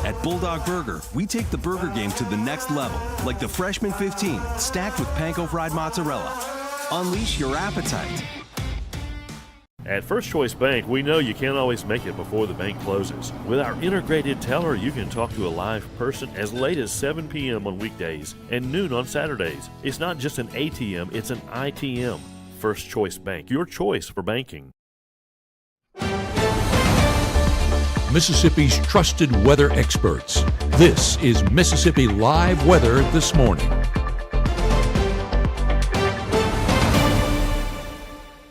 At Bulldog Burger, we take the burger game to the next level, like the Freshman 15, stacked with panko fried mozzarella. Unleash your appetite. At First Choice Bank, we know you can't always make it before the bank closes. With our integrated teller, you can talk to a live person as late as 7 p.m. on weekdays and noon on Saturdays. It's not just an ATM, it's an ITM. First Choice Bank, your choice for banking. Mississippi's trusted weather experts. This is Mississippi Live Weather This Morning.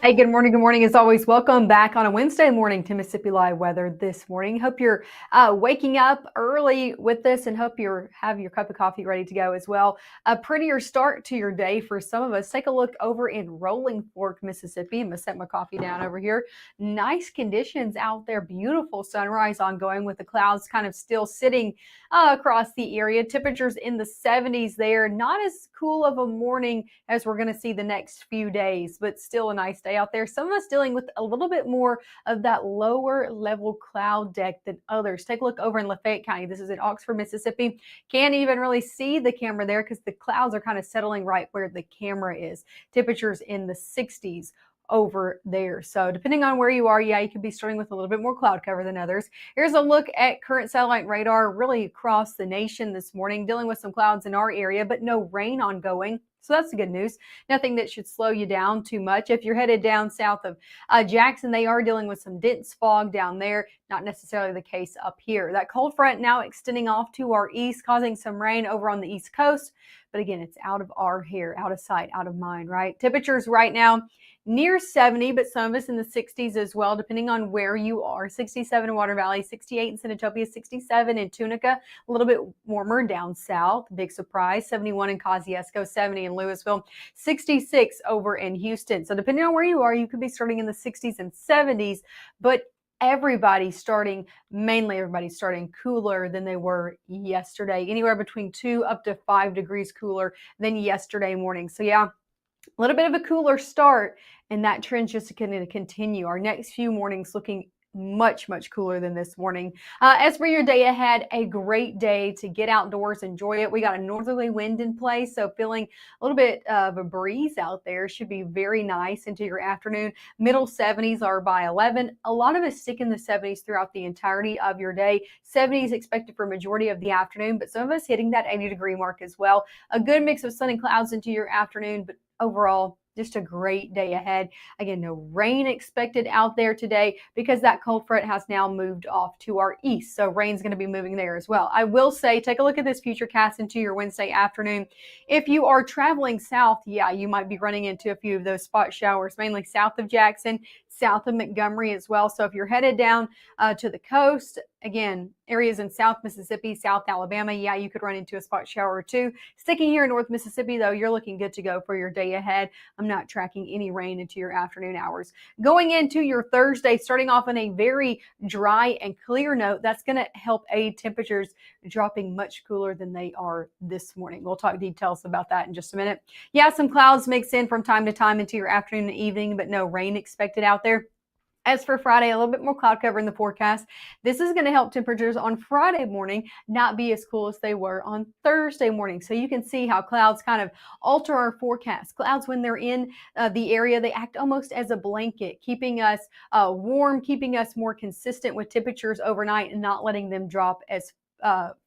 Hey, good morning. Good morning. As always, welcome back on a Wednesday morning to Mississippi Live Weather This Morning. Hope you're waking up early with this and hope you have your cup of coffee ready to go as well. A prettier start to your day for some of us. Take a look over in Rolling Fork, Mississippi. I'm going to set my coffee down over here. Nice conditions out there. Beautiful sunrise ongoing with the clouds kind of still sitting across the area. Temperatures in the 70s there. Not as cool of a morning as we're going to see the next few days, but still a nice day out there. Some of us dealing with a little bit more of that lower level cloud deck than others. Take a look over in Lafayette County. This is in Oxford, Mississippi. Can't even really see the camera there because the clouds are kind of settling right where the camera is. Temperatures in the 60s over there. So depending on where you are, yeah, you could be starting with a little bit more cloud cover than others. Here's a look at current satellite radar really across the nation this morning, dealing with some clouds in our area, but no rain ongoing. So that's the good news. Nothing that should slow you down too much. If you're headed down south of Jackson, they are dealing with some dense fog down there. Not necessarily the case up here. That cold front now extending off to our east, causing some rain over on the east coast. But again, it's out of our hair, out of sight, out of mind, right? Temperatures right now near 70, but some of us in the 60s as well, depending on where you are. 67 in Water Valley, 68 in Senatobia, 67 in Tunica, a little bit warmer down south. Big surprise. 71 in Kosciuszko, 70 in Louisville, 66 over in Houston. So depending on where you are, you could be starting in the 60s and 70s, but mainly everybody's starting cooler than they were yesterday, anywhere between 2 up to 5 degrees cooler than yesterday morning. So yeah, a little bit of a cooler start, and that trend's just going to continue. Our next few mornings looking much cooler than this morning. As for your day ahead, a great day to get outdoors, enjoy it. We got a northerly wind in place, so feeling a little bit of a breeze out there. Should be very nice into your afternoon. Middle 70s are by 11. A lot of us stick in the 70s throughout the entirety of your day. 70s expected for majority of the afternoon, but some of us hitting that 80-degree mark as well. A good mix of sun and clouds into your afternoon, but overall, just a great day ahead. Again, no rain expected out there today because that cold front has now moved off to our east. So rain's going to be moving there as well. I will say, take a look at this futurecast into your Wednesday afternoon. If you are traveling south, yeah, you might be running into a few of those spot showers, mainly south of Jackson, south of Montgomery as well. So if you're headed down to the coast, again, areas in South Mississippi, South Alabama, yeah, you could run into a spot shower or two. Sticking here in North Mississippi, though, you're looking good to go for your day ahead. I'm not tracking any rain into your afternoon hours. Going into your Thursday, starting off on a very dry and clear note, that's going to help aid temperatures dropping much cooler than they are this morning. We'll talk details about that in just a minute. Yeah, some clouds mix in from time to time into your afternoon and evening, but no rain expected out there. As for Friday, a little bit more cloud cover in the forecast. This is going to help temperatures on Friday morning not be as cool as they were on Thursday morning. So you can see how clouds kind of alter our forecast. Clouds, when they're in the area, they act almost as a blanket, keeping us warm, keeping us more consistent with temperatures overnight and not letting them drop as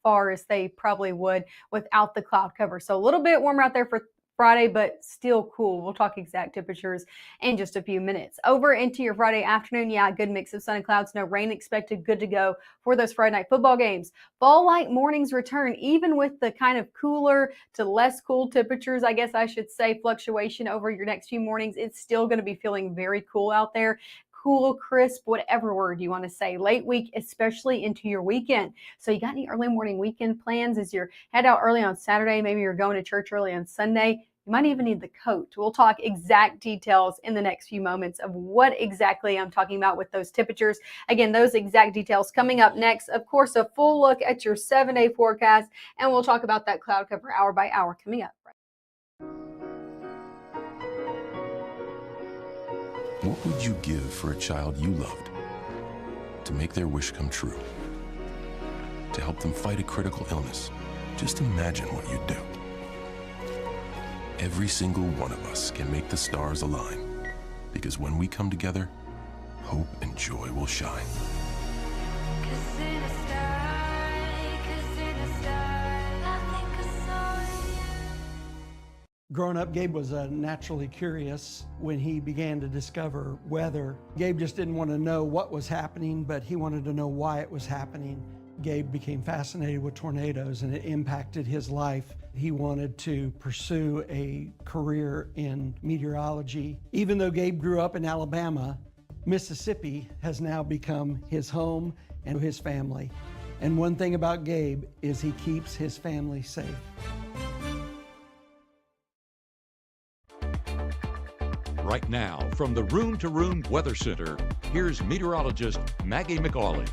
far as they probably would without the cloud cover. So a little bit warmer out there for Friday, but still cool. We'll talk exact temperatures in just a few minutes. Over into your Friday afternoon, yeah, good mix of sun and clouds, no rain expected, good to go for those Friday night football games. Fall-like mornings return, even with the kind of cooler to less cool temperatures, I guess I should say, fluctuation over your next few mornings. It's still going to be feeling very cool out there. Cool, crisp, whatever word you want to say. Late week, especially into your weekend. So you got any early morning weekend plans as you're head out early on Saturday? Maybe you're going to church early on Sunday. You might even need the coat. We'll talk exact details in the next few moments of what exactly I'm talking about with those temperatures. Again, those exact details coming up next. Of course, a full look at your 7-day forecast, and we'll talk about that cloud cover hour by hour coming up. What would you give for a child you loved to make their wish come true? to help them fight a critical illness. Just imagine what you'd do. Every single one of us can make the stars align, because when we come together, hope and joy will shine. Growing up, Gabe was naturally curious. When he began to discover weather, Gabe just didn't want to know what was happening, but he wanted to know why it was happening. Gabe became fascinated with tornadoes, and it impacted his life. He wanted to pursue a career in meteorology. Even though Gabe grew up in Alabama, Mississippi has now become his home and his family. And one thing about Gabe is he keeps his family safe. Right now, from the Room to Room Weather Center, here's meteorologist Maggie McAuley.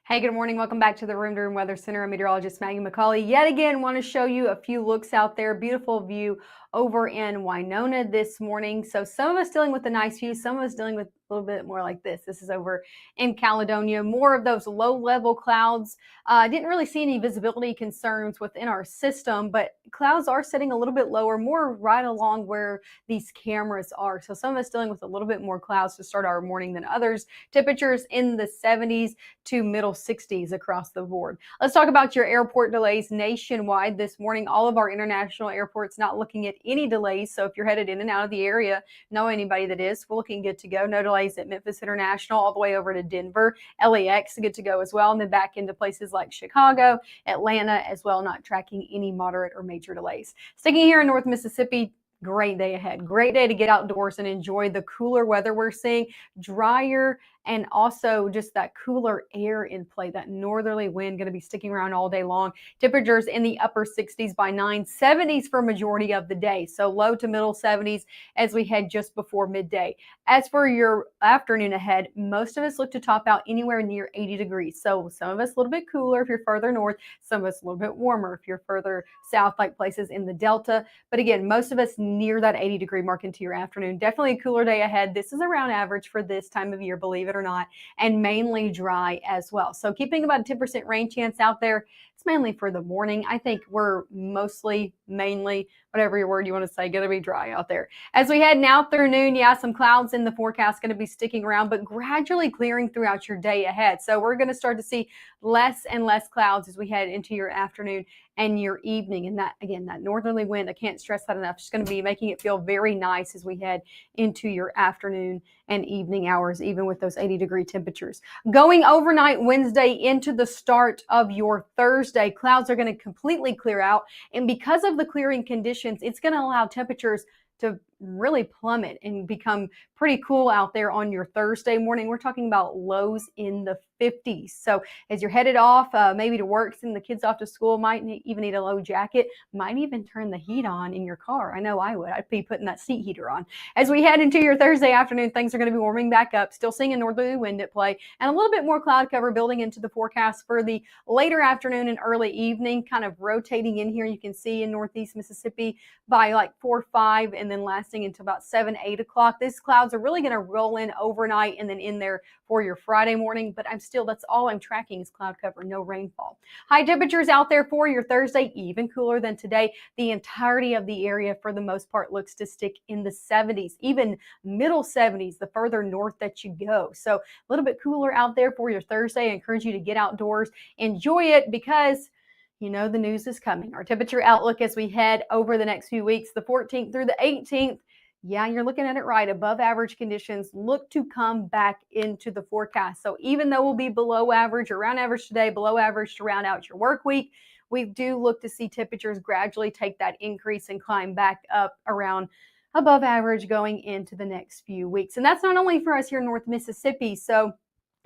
Hey, good morning. Welcome back to the Room to Room Weather Center. I'm meteorologist Maggie McAuley. Yet again, want to show you a few looks out there. Beautiful view over in Winona this morning. So some of us dealing with a nice view, some of us dealing with a little bit more like this. This is over in Caledonia. More of those low-level clouds. Didn't really see any visibility concerns within our system, but clouds are sitting a little bit lower, more right along where these cameras are. So some of us dealing with a little bit more clouds to start our morning than others. Temperatures in the 70s to middle 60s across the board. Let's talk about your airport delays nationwide this morning. All of our international airports not looking at any delays. So if you're headed in and out of the area, know anybody that is, we're looking good to go. No delays at Memphis International all the way over to Denver. LAX good to go as well. And then back into places like Chicago, Atlanta as well, not tracking any moderate or major delays. Sticking here in North Mississippi, great day ahead. Great day to get outdoors and enjoy the cooler weather we're seeing. Drier and also just that cooler air in play. That northerly wind going to be sticking around all day long. Temperatures in the upper 60s by 9, 70s for majority of the day. So low to middle 70s as we head just before midday. As for your afternoon ahead, most of us look to top out anywhere near 80 degrees. So some of us a little bit cooler if you're further north, some of us a little bit warmer if you're further south, like places in the Delta. But again, most of us near that 80-degree mark into your afternoon. Definitely a cooler day ahead. This is around average for this time of year, believe it or not, and mainly dry as well. So keeping about a 10% rain chance out there. It's mainly for the morning. I think we're mainly, whatever your word you want to say, going to be dry out there. As we head now through noon, yeah, some clouds in the forecast going to be sticking around, but gradually clearing throughout your day ahead. So we're going to start to see less and less clouds as we head into your afternoon and your evening. And that, again, that northerly wind, I can't stress that enough. It's going to be making it feel very nice as we head into your afternoon and evening hours, even with those 80-degree temperatures. Going overnight Wednesday into the start of your Thursday, clouds are going to completely clear out. And because of the clearing conditions, it's going to allow temperatures to really plummet and become pretty cool out there on your Thursday morning. We're talking about lows in the 50s. So as you're headed off, maybe to work, sending the kids off to school, might even need a low jacket, might even turn the heat on in your car. I know I would. I'd be putting that seat heater on. As we head into your Thursday afternoon, things are going to be warming back up, still seeing a northerly wind at play, and a little bit more cloud cover building into the forecast for the later afternoon and early evening, kind of rotating in here. You can see in northeast Mississippi by like 4 or 5, and then lasting until about 7, 8 o'clock. These clouds are really going to roll in overnight and then in there for your Friday morning, but that's all I'm tracking is cloud cover, no rainfall. High temperatures out there for your Thursday, even cooler than today. The entirety of the area for the most part looks to stick in the 70s, even middle 70s, the further north that you go. So a little bit cooler out there for your Thursday. I encourage you to get outdoors, enjoy it, because you know the news is coming. Our temperature outlook as we head over the next few weeks, the 14th through the 18th. Yeah, you're looking at it right. Above average conditions look to come back into the forecast. So even though we'll be below average, around average today, below average to round out your work week, we do look to see temperatures gradually take that increase and climb back up around above average going into the next few weeks. And that's not only for us here in North Mississippi. So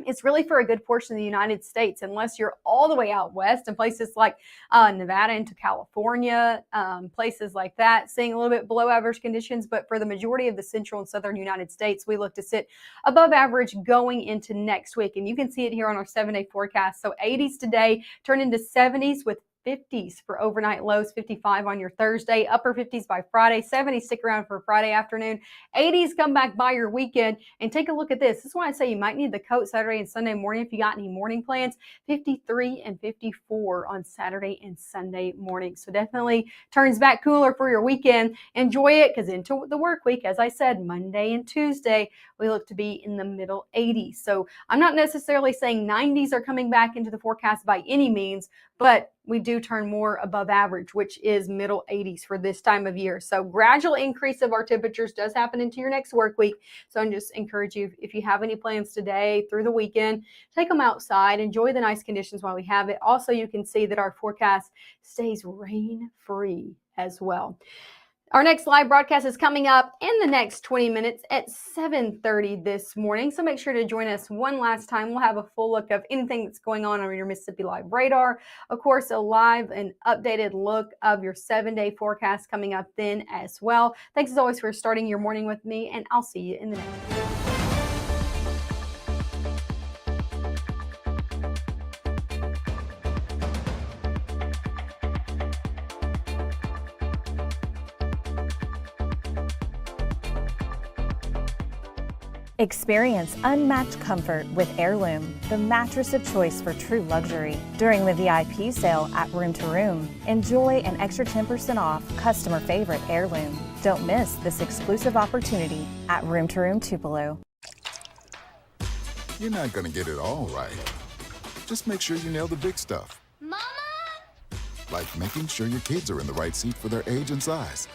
it's really for a good portion of the United States, unless you're all the way out west in places like Nevada into California, places like that, seeing a little bit below average conditions. But for the majority of the central and southern United States, we look to sit above average going into next week. And you can see it here on our 7-day forecast. So 80s today turn into 70s with 50s for overnight lows, 55 on your Thursday, upper 50s by Friday, 70s stick around for Friday afternoon, 80s come back by your weekend. And take a look at this. This is why I say you might need the coat Saturday and Sunday morning if you got any morning plans. 53 and 54 on Saturday and Sunday morning. So definitely turns back cooler for your weekend. Enjoy it, because into the work week, as I said, Monday and Tuesday, we look to be in the middle 80s. So I'm not necessarily saying 90s are coming back into the forecast by any means, but we do turn more above average, which is middle 80s for this time of year. So gradual increase of our temperatures does happen into your next work week. So I just encourage you, if you have any plans today through the weekend, take them outside, enjoy the nice conditions while we have it. Also, you can see that our forecast stays rain-free as well. Our next live broadcast is coming up in the next 20 minutes at 7:30 this morning. So make sure to join us one last time. We'll have a full look of anything that's going on your Mississippi Live radar. Of course, a live and updated look of your 7-day forecast coming up then as well. Thanks as always for starting your morning with me, and I'll see you in the next one. Experience unmatched comfort with Heirloom, the mattress of choice for true luxury. During the VIP sale at Room to Room, enjoy an extra 10% off customer favorite Heirloom. Don't miss this exclusive opportunity at Room to Room Tupelo. You're not going to get it all right. Just make sure you nail the big stuff. Mama! Like making sure your kids are in the right seat for their age and size.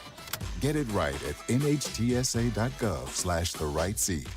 Get it right at nhtsa.gov/the right seat.